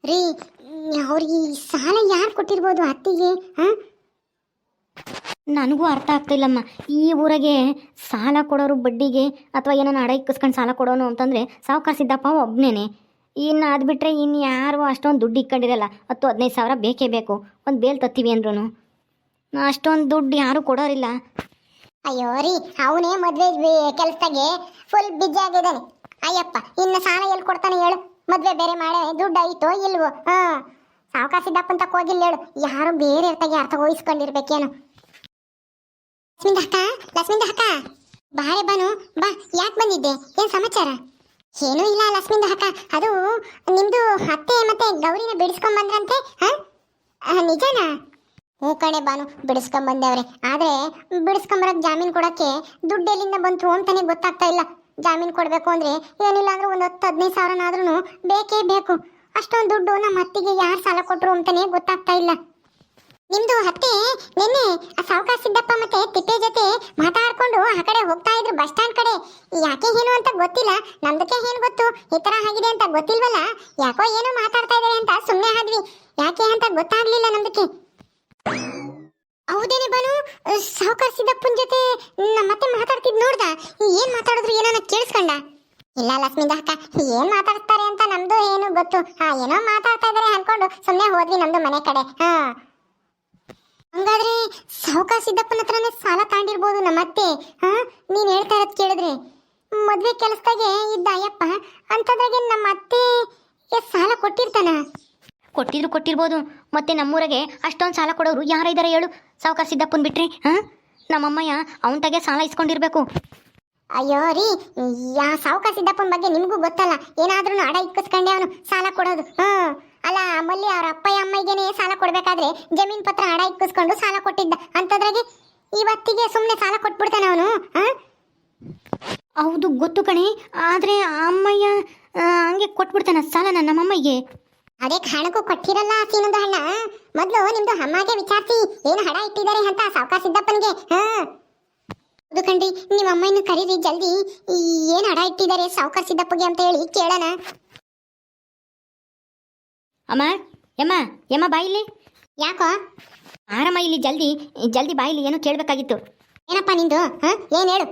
ರೀ ಅವ್ರಿಗೆ ಸಾಲ ಯಾರು ಕೊಟ್ಟಿರ್ಬೋದು ಅತ್ತಿಗೆ? ನನಗೂ ಅರ್ಥ ಆಗ್ತಿಲ್ಲಮ್ಮ. ಈ ಊರಿಗೆ ಸಾಲ ಕೊಡೋರು ಬಡ್ಡಿಗೆ ಅಥವಾ ಏನನ್ನ ಅಡ ಇಕ್ಕಿಸ್ಕೊಂಡು ಸಾಲ ಕೊಡೋನು ಅಂತಂದರೆ ಸಾವುಕಾರ ಸಿದ್ದಪ್ಪ ಒಬ್ಬನೇ. ಇನ್ನು ಅದು ಬಿಟ್ಟರೆ ಇನ್ನು ಯಾರು ಅಷ್ಟೊಂದು ದುಡ್ಡು ಇಕ್ಕೊಂಡಿರಲ್ಲ. 10-15 ಸಾವಿರ ಬೇಕೇ ಬೇಕು ಒಂದು ಬೇಲ್ ತತ್ತೀವಿ ಅಂದ್ರೂ. ಅಷ್ಟೊಂದು ದುಡ್ಡು ಯಾರೂ ಕೊಡೋರಿಲ್ಲ. ಅಯ್ಯೋ ರೀ, ಅವನೇ ಮದುವೆ ಕೆಲಸದಾಗೆ ಫುಲ್ ಬಿಜಿ ಆಗಿದ್ದಾನೆ. ಅಯ್ಯಪ್ಪ, ಇನ್ನು ಸಾಲ ಎಲ್ಲಿ ಕೊಡ್ತಾನೆ ಹೇಳು? ಮದುವೆ ಬೇರೆ ಮಾಡೇ ದುಡ್ಡು ಐತೋ ಇಲ್ವೋ? ಸಾವುಕಾರ ಸಿದ್ದಪ್ಪನ ತಕ್ಕ ಹೋಗಿಲ್ಲ ಹೇಳು. ಯಾರು ಬೇರೆ ಇರ್ತಾಗೆ ಅರ್ಥ ವಹಿಸ್ಕೊಂಡಿರ್ಬೇಕೇನು? ಲಕ್ಷ್ಮಿಂದ ಅಕ್ಕ ಬಾರೆ ಬಾನು ಬಾ. ಯಾಕೆ ಬಂದಿದ್ದೆ? ಏನ್ ಸಮಾಚಾರ? ಏನೂ ಇಲ್ಲ ಲಕ್ಷ್ಮಿಂದ ಅಕ್ಕ, ಅದು ನಿಮ್ದು ಅತ್ತೆ ಮತ್ತೆ ಗೌರಿನ ಬಿಡಿಸ್ಕೊಂಡ್ ಬಂದ್ರಂತೆ. ನಿಜನಾ? ಹ್ಞೂ ಕಣೆ ಬಾನು, ಬಿಡಿಸ್ಕೊಂಬಂದವ್ರೆ. ಆದರೆ ಬಿಡಿಸ್ಕೊಂಬರಕ್ಕೆ ಜಾಮೀನು ಕೊಡೋಕ್ಕೆ ದುಡ್ಡು ಎಲ್ಲಿಂದ ಬಂತು ಅಂತಾನೆ ಗೊತ್ತಾಗ್ತಾ ಇಲ್ಲ. ಜಾಮೀನು ಕೊಡಬೇಕು ಅಂದರೆ ಏನಿಲ್ಲ ಅಂದ್ರೆ ಒಂದು 10-15 ಸಾವಿರನಾದ್ರೂ ಬೇಕೇ ಬೇಕು. ಅಷ್ಟೊಂದು ದುಡ್ಡು ನಮ್ಮ ಅತ್ತಿಗೆ ಯಾರು ಸಾಲ ಕೊಟ್ಟರು ಅಂತಾನೆ ಗೊತ್ತಾಗ್ತಾ ಇಲ್ಲ. ನಿಮ್ದು ಅತ್ತೆ ನಿನ್ನೆ ಸಾವುಕಾರ ಸಿದ್ದಪ್ಪ ಮತ್ತೆ ತಿಪ್ಪೆ ಜೊತೆ ಮಾತಾಡ್ಕೊಂಡು ಆ ಕಡೆ ಹೋಗ್ತಾ ಇದ್ರು, ಬಸ್ ಸ್ಟ್ಯಾಂಡ್ ಕಡೆ. ಯಾಕೆ ಏನು ಅಂತ ಗೊತ್ತಿಲ್ಲ, ನಮ್ದಕ್ಕೆ ಏನು ಗೊತ್ತು ಈ ಥರ ಆಗಿದೆ ಅಂತ ಗೊತ್ತಿಲ್ವಲ್ಲ. ಯಾಕೋ ಏನೋ ಮಾತಾಡ್ತಾ ಇದ್ದಾರೆ ಅಂತ ಸುಮ್ಮನೆ ಆದ್ವಿ. ಯಾಕೆ ಅಂತ ಗೊತ್ತಾಗ್ಲಿಲ್ಲ ನಮ್ದಕ್ಕೆ. ಹೌದೇನೆ ಬಾನು, ಸಾವುಕಾರ ಸಿದ್ದಪ್ಪನ ಜೊತೆ ನಮ್ಮತ್ತೆ ಮಾತಾಡ್ತಿದ್ ನೋಡ್ದ? ಏನ್ ಮಾತಾಡಿದ್ರು ಏನಾನ ಕೇಳಿಸ್ಕೊಂಡ? ಇಲ್ಲ ಲಕ್ಷ್ಮಿಂದ ಅಕ್ಕ, ಏನ್ ಮಾತಾಡ್ತಾರೆ ಅಂತ ನಮ್ದು ಏನು ಗೊತ್ತು. ಏನೋ ಮಾತಾಡ್ತಾ ಇದಾರೆ ಅನ್ಕೊಂಡು ಸುಮ್ಮನೆ ಹೋದ್ವಿ ನಮ್ದು ಮನೆ ಕಡೆ. ಹಂಗಾದ್ರೆ ಸಾವುಕಾರ ಸಿದ್ದಪ್ಪನ ಹತ್ರನೇ ಸಾಲ ತಾಂಡಿರ್ಬೋದು ನಮ್ಮತ್ತೆ. ನೀನ್ ಹೇಳ್ತಾ ಇರೋದ್ ಕೇಳಿದ್ರೆ ಮದ್ವೆ ಕೆಲಸದಾಗೆ ಇದ್ದ ಅಯ್ಯಪ್ಪ ಅಂತದ್ರಾಗೆ ನಮ್ಮ ಅತ್ತೆಗೆ ಸಾಲ ಕೊಟ್ಟಿರ್ತಾನ? ಕೊಟ್ಟಿರ್ಬೋದು. ಮತ್ತೆ ನಮ್ಮೂರಿಗೆ ಅಷ್ಟೊಂದು ಸಾಲ ಕೊಡೋರು ಯಾರ ಇದ್ದಾರೆ ಹೇಳು? ಸಾವುಕಾರ ಸಿದ್ದಪ್ಪನ ಬಿಟ್ರೆ ನಮ್ಮಮ್ಮಯ್ಯ ಅವನ ತಗೆ ಸಾಲ ಇಸ್ಕೊಂಡಿರ್ಬೇಕು. ಅಯ್ಯೋ ರೀ, ಸಾವುಕಾರ ಸಿದ್ದಪ್ಪನ ಬಗ್ಗೆ ನಿಮಗೂ ಗೊತ್ತಲ್ಲ. ಏನಾದ್ರೂ ಅಡ ಇಕ್ಕಿಸ್ಕೊಂಡೆ ಅವನು ಸಾಲ ಕೊಡೋದು. ಅಲ್ಲ, ಮಲ್ಲಿ ಅವ್ರ ಅಪ್ಪಯ್ಯ ಅಮ್ಮಯ್ಯಗೇನೆ ಸಾಲ ಕೊಡ್ಬೇಕಾದ್ರೆ ಜಮೀನ್ ಪತ್ರ ಅಡ ಇಕ್ಕಿಸ್ಕೊಂಡು ಸಾಲ ಕೊಟ್ಟಿದ್ದ. ಅಂತದ್ರಾಗೆ ಇವತ್ತಿಗೆ ಸುಮ್ಮನೆ ಸಾಲ ಕೊಟ್ಬಿಡ್ತಾನೆ ಅವನು. ಹೌದು ಗೊತ್ತು ಕಣೆ, ಆದರೆ ಅಮ್ಮಯ್ಯ ಹಂಗೆ ಕೊಟ್ಬಿಡ್ತಾನ ಸಾಲನ ನಮ್ಮಮ್ಮಯ್ಯಗೆ. ಅದೇ ಕಾರಣಕ್ಕೂ ಕೊಟ್ಟಿರಲ್ಲ ಸೀನೊಂದು ಹಣ. ಮೊದಲು ನಿಮ್ದು ಅಮ್ಮಗೆ ವಿಚಾರಿಸಿ ಏನು ಹಣ ಇಟ್ಟಿದ್ದಾರೆ ಅಂತ ಸಾವುಕಾರ ಸಿದ್ದಪ್ಪನಿಗೆ. ಹೌದು ಕಣ್ರಿ, ನಿಮ್ಮ ಅಮ್ಮನ ಕರೀರಿ ಜಲ್ದಿ. ಏನು ಹಣ ಇಟ್ಟಿದ್ದಾರೆ ಸಾವುಕಾರ ಸಿದ್ದಪ್ಪಗೆ ಅಂತ ಹೇಳಿ ಕೇಳೋಣ. ಅಮ್ಮ ಯಮ್ಮ ಬಾಯಿಲಿ. ಯಾಕೋ? ಆರಮ್ಮ ಇಲ್ಲಿ ಜಲ್ದಿ ಬಾಯಿಲಿ, ಏನೋ ಕೇಳಬೇಕಾಗಿತ್ತು. ಏನಪ್ಪ ನಿಂದು? ಏನು ಹೇಳು?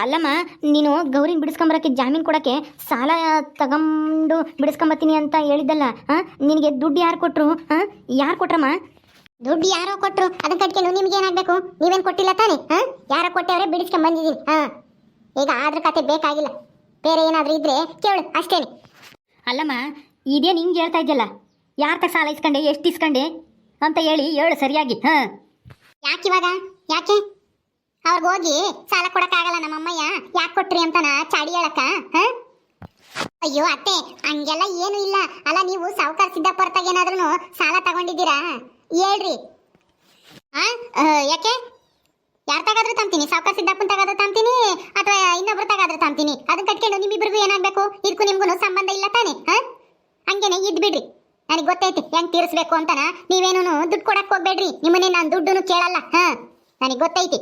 ಅಲ್ಲಮ್ಮ, ನೀನು ಗೌರಿನ ಬಿಡಿಸ್ಕೊಂಬರಕ್ಕೆ ಜಾಮೀನು ಕೊಡೋಕ್ಕೆ ಸಾಲ ತಗೊಂಡು ಬಿಡಿಸ್ಕೊಂಬತ್ತೀನಿ ಅಂತ ಹೇಳಿದ್ದಲ್ಲ. ನಿನಗೆ ದುಡ್ಡು ಯಾರು ಕೊಟ್ಟರು? ಯಾರು ಕೊಟ್ರಮ್ಮ? ದುಡ್ಡು ಯಾರೋ ಕೊಟ್ಟರು, ಅದನ್ನ ಕಟ್ಕೊಂಡು ನಿಮ್ಗೆ ಏನಾಗಬೇಕು? ನೀವೇನು ಕೊಟ್ಟಿಲ್ಲ ತಾನೆ? ಯಾರೋ ಕೊಟ್ಟವ್ರೆ, ಬಿಡಿಸ್ಕೊಂಡ್ ಬಂದಿದ್ದೀನಿ. ಈಗ ಆದ್ರ ಕತೆ ಬೇಕಾಗಿಲ್ಲ, ಬೇರೆ ಏನಾದರೂ ಇದ್ರೆ ಕೇಳು ಅಷ್ಟೇನೆ. ಅಲ್ಲಮ್ಮ, ಇದೇನು ಹಿಂಗೆ ಹೇಳ್ತಾ ಇದ್ದಲ್ಲ? ಯಾರ ತಗ ಸಾಲ ಇಸ್ಕೊಂಡೆ, ಎಷ್ಟು ಇಸ್ಕೊಂಡೆ ಅಂತ ಹೇಳು ಸರಿಯಾಗಿ. ಯಾಕೆ ಇವಾಗ? ಯಾಕೆ ಅವ್ರಿಗೆ ಹೋಗಿ ಸಾಲ ಕೊಡಕ್ಕಾಗಲ್ಲ ನಮ್ಮಮ್ಮಯ್ಯ ಯಾಕೆ ಕೊಟ್ರಿ ಅಂತನ ಚಾಡಿ ಹೇಳಕ್ಕ? ಅಯ್ಯೋ ಅತ್ತೆ, ಹಂಗೆಲ್ಲ ಏನು ಇಲ್ಲ. ಅಲ್ಲ, ನೀವು ಸಾವುಕಾರ ಸಿದ್ದಪ್ಪ ಹೊರತಾಗ ಏನಾದ್ರೂ ಸಾಲ ತಗೊಂಡಿದ್ದೀರಾ ಹೇಳ್ರಿ. ಯಾಕೆ? ಯಾರು ತಗಾದ್ರೂ ತಂತೀನಿ, ಸಾವುಕಾರ ಸಿದ್ದಪ್ಪನ ತಗಾದ್ರೂ ತಂತೀನಿ ಅಥವಾ ಇನ್ನೊಬ್ರು ತಗಾದ್ರೂ ತಂತೀನಿ. ಅದನ್ನ ಕಟ್ಕೊಂಡು ನಿಮ್ಮಿಬ್ಬರಿಗೂ ಏನಾಗಬೇಕು? ಇದಕ್ಕೂ ನಿಮ್ಗೂ ಸಂಬಂಧ ಇಲ್ಲ ತಾನೆ? ಹಂಗೇನೆ ಇದ್ಬಿಡ್ರಿ. ನನಗೆ ಗೊತ್ತೈತಿ ಹೆಂಗ್ ತೀರಿಸ್ಬೇಕು ಅಂತನ. ನೀವೇನು ದುಡ್ಡು ಕೊಡಕ್ ಹೋಗ್ಬೇಡ್ರಿ. ನಿಮ್ಮನ್ನೇ ನಾನು ದುಡ್ಡು ಕೇಳಲ್ಲ. ನನಗೆ ಗೊತ್ತೈತಿ.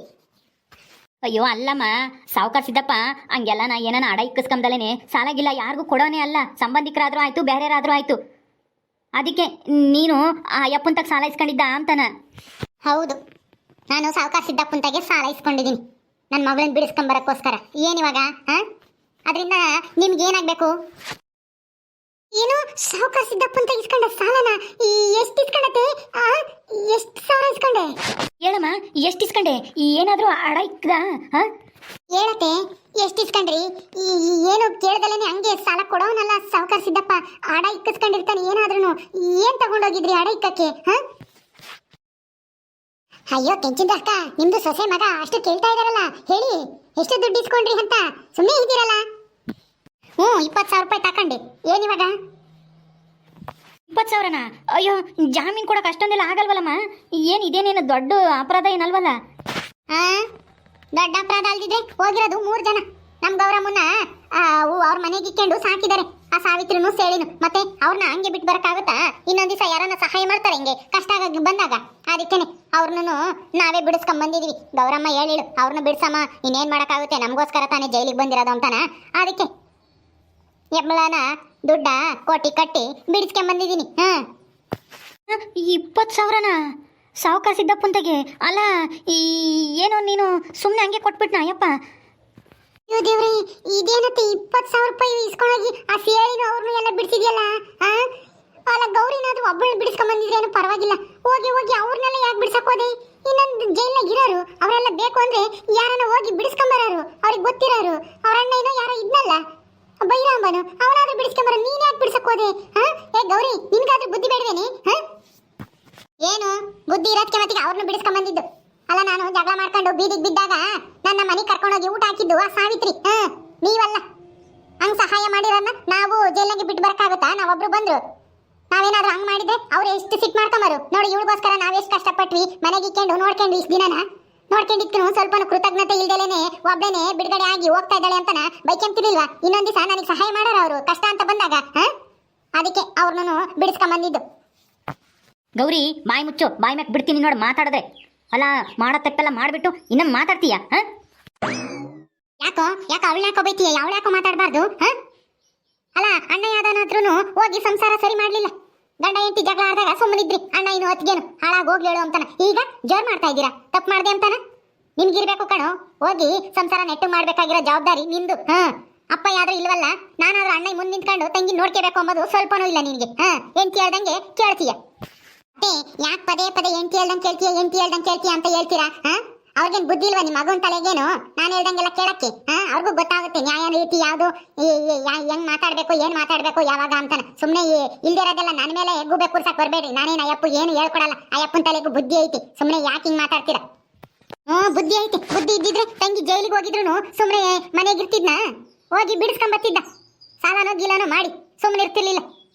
ಅಯ್ಯೋ ಅಲ್ಲಮ್ಮ, ಸಾವುಕಾರ ಸಿದ್ದಪ್ಪ ಹಂಗೆಲ್ಲ ನಾ ಏನಾನ ಅಡ ಇಕ್ಕಿಸ್ಕೊಂಬದಲೇನೆ ಸಾಲಾಗಿಲ್ಲ ಯಾರಿಗೂ ಕೊಡೋನೇ ಅಲ್ಲ. ಸಂಬಂಧಿಕರಾದ್ರೂ ಆಯ್ತು, ಬೇರೆರಾದ್ರೂ ಆಯ್ತು. ಅದಕ್ಕೆ ನೀನು ಆ ಅಯ್ಯಪ್ಪನ ತಗ ಸಾಲ ಇಸ್ಕೊಂಡಿದ್ದ ಅಂತಾನ? ಹೌದು, ನಾನು ಸಾವುಕಾರ ಸಿದ್ದಪ್ಪನ ತಗೆ ಸಾಲ ಇಸ್ಕೊಂಡಿದ್ದೀನಿ ನನ್ನ ಮಗಳನ್ನ ಬಿಡಿಸ್ಕೊಂಬರಕ್ಕೋಸ್ಕರ. ಏನಿವಾಗ? ಅದರಿಂದ ನಿಮ್ಗೆ ಏನಾಗಬೇಕು? ಏನು ಸಾವುಕಾರ ಸಿದ್ದಪ್ಪನ ತಗ ಇಸ್ಕೊಂಡ ಸಾಲನ? ಎಷ್ಟು ಇಸ್ಕೊಂಡತೆ? ಎಷ್ಟು ಸಾವಿರ ಇಸ್ಕೊಂಡೆ? ಹೇಳಮ್ಮ, ಎಷ್ಟು ಇಸ್ಕೊಂಡೆ? ಏನಾದರೂ ಅಡ ಇಕ್ಕದ? ಹೇಳತ್ತೆ, ಎಷ್ಟು ಇಸ್ಕೊಂಡ್ರಿ? ಏನು ಕೇಳ್ದಲೇನೆ ಹಂಗೆ ಸಾಲ ಕೊಡೋನಲ್ಲ ಸಾವುಕಾರ ಸಿದ್ದಪ್ಪ. ಅಡ ಇಕ್ಕಿಸ್ಕೊಂಡಿರ್ತಾನೆ ಏನಾದ್ರೂ. ಏನ್ ತಗೊಂಡೋಗಿದ್ರಿ ಅಡ ಇಕ್ಕಕ್ಕೆ? ಅಯ್ಯೋ ಕೆಂಚಿಂದ ಅಕ್ಕ, ನಿಮ್ದು ಸೊಸೆ ಮಗ ಅಷ್ಟು ಕೇಳ್ತಾ ಇದಾರಲ್ಲ, ಹೇಳಿ ಎಷ್ಟು ದುಡ್ಡು ಇಸ್ಕೊಂಡ್ರಿ ಅಂತ. ಸುಮ್ಮನೆ ಇದ್ದೀರಲ್ಲ. 20,000 ರೂಪಾಯಿ ತಕೊಂಡೆ. ಏನಿವಾಗ? 20,000ನಾ? ಅಯ್ಯೋ, ಜಾಮೀನು ಕೊಡಕ್ಕೆ ಅಷ್ಟೊಂದೆಲ್ಲ ಆಗಲ್ವಲ್ಲಮ್ಮ. ಇದೇನೇನು ದೊಡ್ಡ ಅಪರಾಧ ಏನಲ್ವಲ್ಲ? ದೊಡ್ಡ ಅಪರಾಧ ಅಲ್ದಿದ್ರೆ ಹೋಗಿರೋದು 3 ಜನ. ನಮ್ಮ ಗೌರಮ್ಮನ್ನ ಅವ್ರ ಮನೆಗೆ ಇಕ್ಕೊಂಡು ಸಾಕಿದ್ದಾರೆ. ಆ ಸಾವಿತ್ರಿನೂ ಸೇಳಿನು. ಮತ್ತೆ ಅವ್ರನ್ನ ಹಂಗೆ ಬಿಟ್ಟು ಬರಕ್ಕಾಗುತ್ತಾ? ಇನ್ನೊಂದ್ ದಿವಸ ಯಾರನ್ನ ಸಹಾಯ ಮಾಡ್ತಾರೆ ಹಿಂಗೆ ಕಷ್ಟ ಬಂದಾಗ. ಅದಕ್ಕೇನೆ ಅವ್ರನ್ನು ನಾವೇ ಬಿಡಿಸ್ಕೊಂಡ್ ಬಂದಿದ್ವಿ. ಗೌರಮ್ಮ ಹೇಳಿಳು, ಅವ್ರನ್ನ ಬಿಡ್ಸಮ್ಮ, ಇನ್ನೇನ್ ಮಾಡಕ್ಕಾಗುತ್ತೆ, ನಮಗೋಸ್ಕರ ತಾನೇ ಜೈಲಿಗೆ ಬಂದಿರೋದು ಅಂತಾನ. ಅದಕ್ಕೆ ಎಮ್ಮಳನ ದುಡ್ಡ ಕೋಟಿ ಕಟ್ಟಿ ಬಿಡಿಸ್ಕೊಂಡ್ ಬಂದಿದ್ದೀನಿ. 20,000ನ ಸಾವುಕಾರ ಸಿದ್ದಪ್ಪಂತೆಗೆ? ಅಲ್ಲ ಈ ಏನೋ ನೀನು ಸುಮ್ಮನೆ ಹಂಗೆ ಕೊಟ್ಬಿಟ್ನಾ ಅಯ್ಯಪ್ಪ? ಅಯ್ಯೋ ದೇವ್ರಿ, ಇದೇನತ್ತೆ 20,000 ರೂಪಾಯಿ ಇಸ್ಕೊಂಡೋಗಿ ಆ ಸೇಳಿನ ಅವ್ರನ್ನ ಎಲ್ಲ ಬಿಡಿಸಿದ್ಯಲ್ಲ. ಅಲ್ಲ ಗೌರಿನಾದ್ರೂ ಒಬ್ಬಳನ್ನ ಬಿಡಿಸ್ಕೊಂಡ್ ಬಂದಿದ್ರೇನು ಪರವಾಗಿಲ್ಲ, ಹೋಗಿ ಹೋಗಿ ಅವ್ರನ್ನೆಲ್ಲ ಯಾಕೆ ಬಿಡ್ಸಕ್ ಹೋದೆ? ಇನ್ನೊಂದು ಜೈಲ್ನಾಗ ಇರೋರು ಅವರೆಲ್ಲ ಬೇಕು ಅಂದ್ರೆ ಯಾರನ್ನ ಹೋಗಿ ಬಿಡಿಸ್ಕೊಂಬರೋರು, ಅವ್ರಿಗೆ ಗೊತ್ತಿರೋರು. ಅವ್ರ ಅಣ್ಣ ಏನೋ ಯಾರೋ ಇದ್ನಲ್ಲ ಬೈರಾಂಬನು, ಅವನಾದ್ರೂ ಬಿಡಿಸ್ಕೊಂಬರ, ನೀನ್ ಯಾಕೆ ಬಿಡ್ಸಕ್ ಹೋದೆ? ಏ ಗೌರಿ, ನಿನ್ಗಾದ್ರೂ ಬುದ್ಧಿ ಬೇಡವೇನೆ? ಏನು ಬುದ್ಧಿ ಇರೋದಕ್ಕೆ ಮತ್ತಿಗೆ ಅವ್ರನ್ನ ಬಿಡಿಸ್ಕೊಂಡ್ ಬಂದಿದ್ದು ಅಲ್ಲ. ನಾನು ಜಗಳ ಮಾಡ್ಕೊಂಡು ಬೀದಿಗೆ ಬಿದ್ದಾಗ ನನ್ನ ಮನೆಗೆ ಕರ್ಕೊಂಡೋಗಿ ಊಟ ಹಾಕಿದ್ದು ಆ ಸಾವಿತ್ರಿ, ನೀವಲ್ಲ. ಹಂಗ್ ಸಹಾಯ ಮಾಡಿರೋನ್ನ ನಾವು ಜೈಲಿಗೆ ಬಿಟ್ಟು ಬರಕ್ಕಾಗುತ್ತಾ? ನಾವೊಬ್ರು ಬಂದ್ರು ನಾವೇನಾದ್ರೂ ಹಂಗ್ ಮಾಡಿದ್ರೆ ಅವ್ರು ಎಷ್ಟು ಸಿಟ್ ಮಾಡ್ಕೊಂಬರು ನೋಡಿ. ಇವಳಿಗೋಸ್ಕರ ನಾವೆಷ್ಟು ಕಷ್ಟಪಟ್ವಿ, ಮನೆಗೆ ಇಕ್ಕೊಂಡು ನೋಡ್ಕೊಂಡು ಇಷ್ಟು ದಿನನ ನೋಡ್ಕೊಂಡಿದ್ಕು ಸ್ವಲ್ಪ ಕೃತಜ್ಞತೆ ಇಲ್ದೇನೆ ಒಬ್ಬನೇ ಬಿಡುಗಡೆ ಆಗಿ ಹೋಗ್ತಾ ಇದ್ದಾಳೆ ಅಂತನ ಬೈಕೆಂತಿರ್ಲಿಲ್ವಾ? ಇನ್ನೊಂದ್ ದಿವಸ ನನಗೆ ಸಹಾಯ ಮಾಡೋರು ಅವರು ಕಷ್ಟ ಅಂತ ಬಂದಾಗ. ಅದಕ್ಕೆ ಅವ್ರನ್ನು ಬಿಡಿಸ್ಕೊಂಡ್ ಬಂದಿದ್ದು. ಗೌರಿ ಬಾಯಿ ಮುಚ್ಚು, ಬಾಯಿ ಮ್ಯಾಕ್ ಬಿಡ್ತೀನಿ ನೋಡಿ ಮಾತಾಡಿದ್ರೆ. ಅಲ್ಲ ಮಾಡೋ ತಪ್ಪೆಲ್ಲ ಮಾಡಿಬಿಟ್ಟು ಇನ್ನೊಂದು ಮಾತಾಡ್ತೀಯ? ಯಾಕೋ ಅವಳು ಯಾಕೋ ಬೈತೀಯ? ಅವಳು ಯಾಕೋ ಮಾತಾಡಬಾರ್ದು? ಅಲ್ಲ ಅಣ್ಣ ಯಾವ್ದಾನಾದ್ರೂ ಹೋಗಿ ಸಂಸಾರ ಸರಿ ಮಾಡ್ಲಿಲ್ಲ, ಗಂಡ ಹೆಂಡತಿ ಜಗಳ ಆಡಿದಾಗ ಸುಮ್ಮನಿದ್ರಿ. ಅಣ್ಣ ಇನ್ನು ಹೊತ್ತಿಗೇನು ಹಾಳಾಗಿ ಹೋಗ್ಲಿ ಹೇಳು ಅಂತಾನ, ಈಗ ಜೋರ್ ಮಾಡ್ತಾ ಇದ್ದೀರಾ. ತಪ್ಪು ಮಾಡ್ದೆ ಅಂತಾನ ನಿಮ್ಗಿರ್ಬೇಕು ಕಣೋ. ಹೋಗಿ ಸಂಸಾರ ನೆಟ್ಟು ಮಾಡ್ಬೇಕಾಗಿರೋ ಜವಾಬ್ದಾರಿ ನಿಂದು. ಅಪ್ಪ ಯಾವ್ದು ಇಲ್ವಲ್ಲ, ನಾನಾದ್ರೂ ಅಣ್ಣ ಮುಂದೆ ನಿಂತ್ಕೊಂಡು ತಂಗಿ ನೋಡ್ಕೋಬೇಕು ಅಂಬೋದು ಸ್ವಲ್ಪನೂ ಇಲ್ಲ ನಿನ್ಗೆ. ಹೆಂಡತಿ ಹೇಳ್ದಂಗೆ ಕೇಳ್ತೀಯ. ಯಾಕೆ ಪದೇ ಪದೇ ಹೆಂಡತಿ ಹೇಳ್ದಂಗೆ ಕೇಳ್ತೀಯ ಅಂತ ಹೇಳ್ತೀರಾ? ಅವ್ರಿಗೇನು ಬುದ್ಧಿ ಇಲ್ವಾ ನಿಮ್ಮ ಮಗನ ತಲೆಗೇನು? ನಾನು ಹೇಳ್ದಂಗೆಲ್ಲ ಕೇಳಕ್ಕೆ ಅವ್ರಿಗೂ ಗೊತ್ತಾಗುತ್ತೆ ನ್ಯಾಯ ರೀತಿ ಯಾವುದು, ಹೆಂಗ್ ಮಾತಾಡ್ಬೇಕು, ಏನ್ ಮಾತಾಡ್ಬೇಕು, ಯಾವಾಗ ಅಂತಾನೆ. ಸುಮ್ಮನೆ ಇಲ್ದಿರೋದೆಲ್ಲ ನನ್ನ ಮೇಲೆ ಎಗ್ಗುಬೆ ಕೂರ್ಸಕ್ ಬರ್ಬೇಡ್ರಿ. ನಾನೇನು ಅಯ್ಯಪ್ಪ ಏನು ಹೇಳ್ಕೊಡಲ್ಲ, ಅಯ್ಯಪ್ಪನ ತಲೆಗೂ ಬುದ್ಧಿ ಐತಿ. ಸುಮ್ಮನೆ ಯಾಕೆ ಹಿಂಗ್ ಮಾತಾಡ್ತೀರಾ? ಬುದ್ಧಿ ಐತಿ. ಬುದ್ಧಿ ಇದ್ದಿದ್ರೆ ತಂಗಿ ಜೈಲಿಗೆ ಹೋಗಿದ್ರು ಸುಮ್ಮನೆ ಮನೆಗಿರ್ತಿದ್ನ, ಹೋಗಿ ಬಿಡಿಸ್ಕೊಂಬತ್ತಿದ್ದ. ಸಾಲನೋ ಗೀಲನೋ ಮಾಡಿ ಸುಮ್ಮನೆ ಇರ್ತಿರ್ಲಿಲ್ಲ.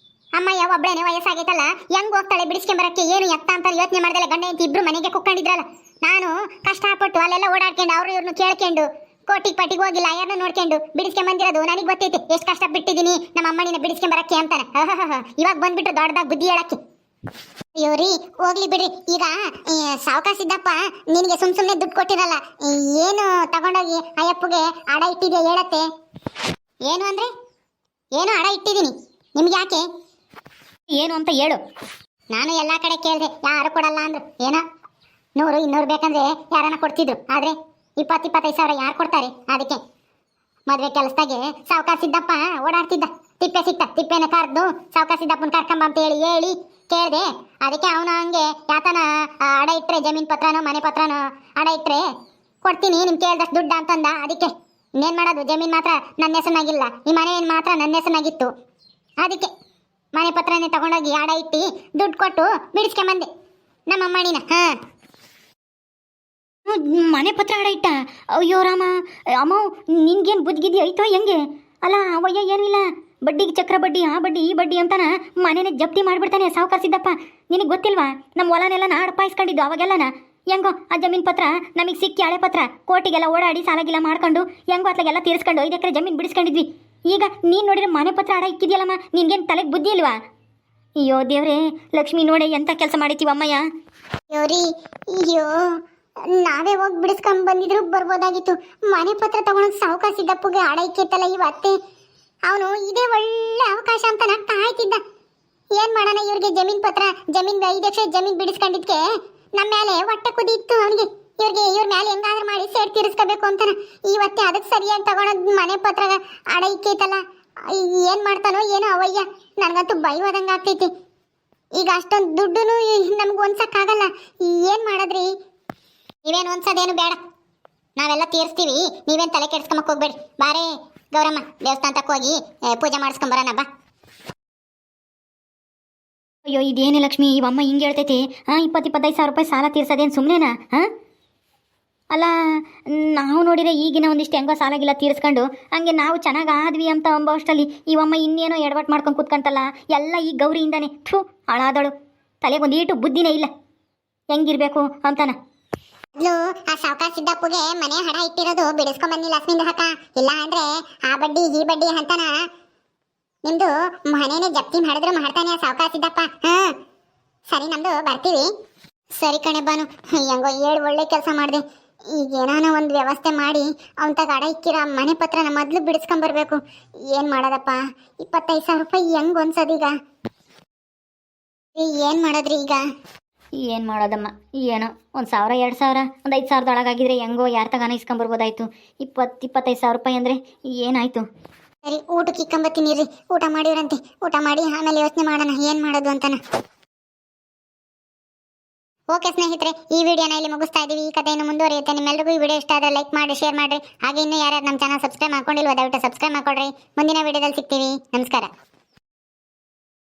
ಅಮ್ಮಯ್ಯ ಒಬ್ಬಳೇನೆ ವಯಸ್ಸಾಗೈತಲ್ಲ, ಹೆಂಗ್ ಹೋಗ್ತಾಳೆ ಬಿಡಿಸ್ಕೊಂಬರಕ್ಕೆ? ಏನು ಎತ್ತ ಅಂತ ಯೋಚನೆ ಮಾಡ್ದಲ್ಲ. ಗಂಡ ಹೆಂಡತಿ ಇಬ್ರು ಮನೆಗೆ ಕುಕ್ಕೊಂಡಿದ್ರಲ್ಲ. ನಾನು ಕಷ್ಟಪಟ್ಟು ಅಲ್ಲೆಲ್ಲ ಓಡಾಡ್ಕೊಂಡು ಅವ್ರು ಇವ್ರನ್ನು ಕೇಳ್ಕೊಂಡು ಕೋಟಿಗೆ ಪಟ್ಟಿಗೆ ಹೋಗಿಲ್ಲ, ಯಾರನ್ನ ನೋಡ್ಕೊಂಡು ಬಿಡಿಸ್ಕೊಂಬಂದಿರೋದು ನನಗೆ ಗೊತ್ತೈತೆ. ಎಷ್ಟು ಕಷ್ಟ ಬಿಟ್ಟಿದ್ದೀನಿ ನಮ್ಮ ಅಮ್ಮನಿನ ಬಿಡಿಸ್ಕೊಂಬರಕ್ಕೆ ಅಂತಾನೆ. ಇವಾಗ ಬಂದ್ಬಿಟ್ಟು ದೊಡ್ಡದಾಗ ಬುದ್ಧಿ ಹೇಳಕ್ಕೆ. ಅಯ್ಯೋರಿ ಹೋಗ್ಲಿ ಬಿಡ್ರಿ. ಈಗ ಸಾವುಕಾರ ಸಿದ್ದಪ್ಪ ನಿನಗೆ ಸುಮ್ಮನೆ ದುಡ್ಡು ಕೊಟ್ಟಿರಲ್ಲ, ಏನು ತಗೊಂಡೋಗಿ ಅಯ್ಯಪ್ಪಗೆ ಅಡ ಇಟ್ಟಿದ್ಯಾ ಹೇಳತ್ತೆ? ಏನು ಅಂದ್ರೆ ಏನು ಅಡ ಇಟ್ಟಿದ್ದೀನಿ ನಿಮ್ಗೆ? ಯಾಕೆ ಏನು ಅಂತ ಹೇಳು. ನಾನು ಎಲ್ಲಾ ಕಡೆ ಕೇಳಿದೆ, ಯಾರು ಕೊಡಲ್ಲ ಅಂದ್ರು. ಏನೋ 100-200 ಬೇಕಂದ್ರೆ ಯಾರನ್ನ ಕೊಡ್ತಿದ್ರು, ಆದ್ರೆ 20-25 ಸಾವಿರ ಯಾರು ಕೊಡ್ತಾರೆ? ಅದಕ್ಕೆ ಮದ್ವೆ ಕೆಲಸದಾಗೆ ಸಾವುಕಾರ ಸಿದ್ದಪ್ಪ ಓಡಾಡ್ತಿದ್ದ. ತಿಪ್ಪೆ ಸಿಕ್ತ, ತಿಪ್ಪೆನ ಕರೆದು ಸಾವುಕಾರ ಸಿದ್ದಪ್ಪನ ಕರ್ಕೊಂಬ ಅಂತ ಹೇಳಿ ಕೇಳಿದೆ. ಅದಕ್ಕೆ ಅವನು ಹಂಗೆ ಯಾತನ ಅಡ ಇಟ್ರೆ, ಜಮೀನ್ ಪತ್ರನೋ ಮನೆ ಪತ್ರನೋ ಅಡ ಇಟ್ರೆ ಕೊಡ್ತೀನಿ ನಿಮ್ ಕೇಳ್ದಷ್ಟು ದುಡ್ಡು ಅಂತಂದ. ಅದಕ್ಕೆ ಇನ್ನೇನ್ ಮಾಡೋದು, ಜಮೀನ್ ಮಾತ್ರ ನನ್ನ ಹೆಸನಾಗಿಲ್ಲ, ಈ ಮನೆ ಮಾತ್ರ ನನ್ನ ಹೆಸನಾಗಿತ್ತು. ಅದಕ್ಕೆ ಮನೆ ಪತ್ರನೇ ತಗೊಂಡೋಗಿ ಅಡ ಇಟ್ಟು ದುಡ್ಡು ಕೊಟ್ಟು ಬಿಡಿಸ್ಕೊಂಬಂದೆ ನಮ್ಮ ಅಮ್ಮಣಿನ. ಮನೆ ಪತ್ರ ಅಡ ಇಟ್ಟ? ಅಯ್ಯೋ ರಾಮ, ಅಮ್ಮ ನಿನ್ಗೇನು ಬುದ್ಧಿಗಿದ್ದಿ ಐತೋ ಹೆಂಗೆ? ಅಲ್ಲ ಅವಯ್ಯ ಏನಿಲ್ಲ, ಬಡ್ಡಿಗೆ ಚಕ್ರ ಬಡ್ಡಿ, ಆ ಬಡ್ಡಿ ಈ ಬಡ್ಡಿ ಅಂತಾನ ಮನೆನೇ ಜಪ್ತಿ ಮಾಡಿಬಿಡ್ತಾನೆ ಸಾವುಕಾರ ಸಿದ್ದಪ್ಪ. ನಿನಗೆ ಗೊತ್ತಿಲ್ವಾ? ನಮ್ಮ ಹೊಲನೆಲ್ಲ ಅಡಪಾಯಿಸ್ಕೊಂಡಿದ್ದು ಅವಾಗೆಲ್ಲನ. ಹೆಂಗೋ ಆ ಜಮೀನು ಪತ್ರ ನಮಗೆ ಸಿಕ್ಕಿ, ಹಳೆ ಪತ್ರ ಕೋರ್ಟಿಗೆಲ್ಲ ಓಡಾಡಿ ಸಾಲಾಗಿಲ್ಲ ಮಾಡ್ಕೊಂಡು ಹೆಂಗೋ ಅತ್ಲಾಗೆಲ್ಲ ತೀರಿಸ್ಕೊಂಡು 5 ಎಕರೆ ಜಮೀನು ಬಿಡಿಸ್ಕೊಂಡಿದ್ವಿ. ಈಗ ನೀನು ನೋಡಿದ್ರೆ ಮನೆ ಪತ್ರ ಅಡ ಇಕ್ಕಿದ್ಯಲ್ಲಮ್ಮ, ನಿನ್ಗೇನು ತಲೆಗೆ ಬುದ್ಧಿ ಇಲ್ವಾ? ಅಯ್ಯೋ ದೇವ್ರೆ, ಲಕ್ಷ್ಮಿ ನೋಡಿ ಎಂಥ ಕೆಲಸ ಮಾಡಿತೀವಿ ಅಮ್ಮಯ್ಯ. ಅಯ್ಯೋ ನಾವೇ ಹೋಗಿ ಬಿಡಿಸ್ಕೊಂಡ್ ಬಂದಿದ್ರು ಬರ್ಬೋದಾಗಿತ್ತು. ಮನೆ ಪತ್ರ ತಗೊಂಡು ಸಾವುಕಾರ ಸಿದ್ದಪ್ಪಗೆ ಅಡ ಇಕ್ಕಿತ್ತಲ್ಲ ಇವತ್ತೆ, ಅವನು ಇದೇ ಒಳ್ಳೆ ಅವಕಾಶ ಅಂತ ಕಾಯ್ತಿದ್ದ. ಏನ್ ಮಾಡೋಣ, ಇವ್ರಿಗೆ ಜಮೀನ್ ಪತ್ರ, ಜಮೀನ್ 5 ಎಕರೆ ಜಮೀನ್ ಬಿಡಿಸ್ಕೊಂಡಿದ್ಕೆ ನಮ್ಮ ಮೇಲೆ ಹೊಟ್ಟೆ ಕುದಿ ಇತ್ತು ಅವನಿಗೆ. ಇವ್ರ ಮೇಲೆ ಹೆಂಗಾದ್ರೂ ಮಾಡಿ ಸೇಡ್ ತೀರಿಸ್ಕೋಬೇಕು ಅಂತಾನ. ಇವತ್ತೇ ಅದಕ್ಕೆ ಸರಿಯಾಗಿ ತಗೊಂಡ್ ಮನೆ ಪತ್ರ ಅಡ ಇಕ್ಕೈತಲ್ಲ, ಏನ್ ಮಾಡ್ತಾನೋ ಏನೋ ಅವಯ್ಯ. ನನ್ಗಂತೂ ಬೈವದಂಗ ಆಗ್ತೈತಿ. ಈಗ ಅಷ್ಟೊಂದು ದುಡ್ಡು ನಮ್ಗೆ ಹೊಂದ್ಸಕ್ಕಾಗಲ್ಲ. ಏನ್ ಮಾಡದ್ರಿ? ನೀವೇನು ಹೊಂದ್ಸೋದೇನು ಬೇಡ, ನಾವೆಲ್ಲ ತೀರಿಸ್ತೀವಿ. ನೀವೇನು ತಲೆ ಕೆಡ್ಸ್ಕೊಂಬಕ್ ಹೋಗ್ಬೇಡಿ. ಬಾರೇ ಗೌರಮ್ಮ, ದೇವಸ್ಥಾನಕ್ಕೆ ಹೋಗಿ ಪೂಜೆ ಮಾಡಿಸ್ಕೊಂಬರೋಣ ಬಾ. ಅಯ್ಯೋ ಇದೇನೇ ಲಕ್ಷ್ಮಿ, ಇವಮ್ಮ ಹಿಂಗೆ ಹೇಳ್ತೈತಿ? 20-25 ಸಾವಿರ ರೂಪಾಯಿ ಸಾಲ ತೀರ್ಸೋದೇನು ಸುಮ್ಮನೆನಾ? ಅಲ್ಲ ನಾವು ನೋಡಿದ್ರೆ ಈಗಿನ ಒಂದಿಷ್ಟು ಹೆಂಗೋ ಸಾಲಾಗಿಲ್ಲ ತೀರಿಸ್ಕೊಂಡು ಹಂಗೆ ನಾವು ಚೆನ್ನಾಗಿ ಆದ್ವಿ ಅಂತ ಅಂಬೋ ಅಷ್ಟರಲ್ಲಿ ಇವಮ್ಮ ಇನ್ನೇನೋ ಎಡವಟ್ಟು ಮಾಡ್ಕೊಂಡು ಕೂತ್ಕೊಂತಲ್ಲ. ಎಲ್ಲ ಈ ಗೌರಿಯಿಂದಾನೆ. ಥೂ ಹಾಳಾದಳು, ತಲೆಗೊಂದು ಈಟು ಬುದ್ಧಿನೇ ಇಲ್ಲ, ಹೆಂಗಿರ್ಬೇಕು ಅಂತಾನ. ಆ ಸಾವುಕಾರ ಸಿದ್ದಪ್ಪಗೆ ಮನೆ ಹಡ ಇಟ್ಟಿರೋದು ಬಿಡಿಸ್ಕೊಂಡ್ ಬಂದಿಲ್ಲ ಲಕ್ಷ್ಮಿಂದ ಹಕ್ಕ. ಇಲ್ಲ ಅಂದ್ರೆ ಆ ಬಡ್ಡಿ ಈ ಬಡ್ಡಿ ಅಂತಾನ ನಿಮ್ದು ಮನೇನೆ ಜಪ್ತಿ ಮಾಡಿದ್ರು ಮಾಡ್ತಾನೆ ಆ ಸಾವುಕಾರ ಸಿದ್ದಪ್ಪ. ಸರಿ ನಮ್ದು ಬರ್ತೀವಿ. ಸರಿ ಕಣೆ ಬಾನು, ಹೆಂಗೋ 7 ಒಳ್ಳೆ ಕೆಲಸ ಮಾಡಿದೆ. ಈಗ ಏನಾನ ಒಂದು ವ್ಯವಸ್ಥೆ ಮಾಡಿ ಅವನ ತಗ ಅಡ ಇಕ್ಕಿರ ಮನೆ ಪತ್ರನ ಮೊದಲು ಬಿಡಿಸ್ಕೊಂಬರ್ಬೇಕು. ಏನು ಮಾಡೋದಪ್ಪ, 25,000 ರೂಪಾಯಿ ಹೆಂಗ್ ಹೊಂದ್ಸೋದೀಗ? ಏನು ಮಾಡೋದ್ರಿ ಈಗ? ಏನು ಮಾಡೋದಮ್ಮ, ಏನೋ 1,000 2,000 ಒಂದು 5,000 ಒಳಗಾಗಿದ್ರೆ ಹೆಂಗೋ ಯಾರ ತಗಾನ ಇಸ್ಕೊಂಬರ್ಬೋದಾಯ್ತು. 25,000 ರೂಪಾಯಿ ಅಂದರೆ ಏನಾಯ್ತು? ಸರಿ, ಊಟಕ್ಕೆ ಇಕ್ಕೊಂಬತ್ತೀನಿ ರೀ. ಊಟ ಮಾಡಿವ್ರಂತೆ, ಊಟ ಮಾಡಿ ಆಮೇಲೆ ಯೋಚನೆ ಮಾಡೋಣ ಏನು ಮಾಡೋದು ಅಂತನ. ಓಕೆ ಸ್ನೇಹಿತರೆ, ಈ ವಿಡಿಯೋನ ಇಲ್ಲಿ ಮುಗಿಸ್ತಾ ಇದ್ದೀವಿ. ಈ ಕಥೆಯನ್ನು ಮುಂದುವರಿಯುತ್ತೆ. ನಿಮ್ಮೆಲ್ಲರಿಗೂ ಈ ವಿಡಿಯೋ ಇಷ್ಟ ಆದರೆ ಲೈಕ್ ಮಾಡಿ, ಶೇರ್ ಮಾಡಿರಿ. ಹಾಗೆ ಇನ್ನೂ ಯಾರ್ಯಾರು ನಮ್ಮ ಚಾನಲ್ ಸಬ್ಸ್ಕ್ರೈಬ್ ಮಾಡ್ಕೊಂಡಿಲ್ವ ದಯವಿಟ್ಟು ಸಬ್ಸ್ಕ್ರೈಬ್ ಮಾಡ್ಕೊಡ್ರಿ. ಮುಂದಿನ ವಿಡಿಯೋದಲ್ಲಿ ಸಿಗ್ತೀವಿ. ನಮಸ್ಕಾರ.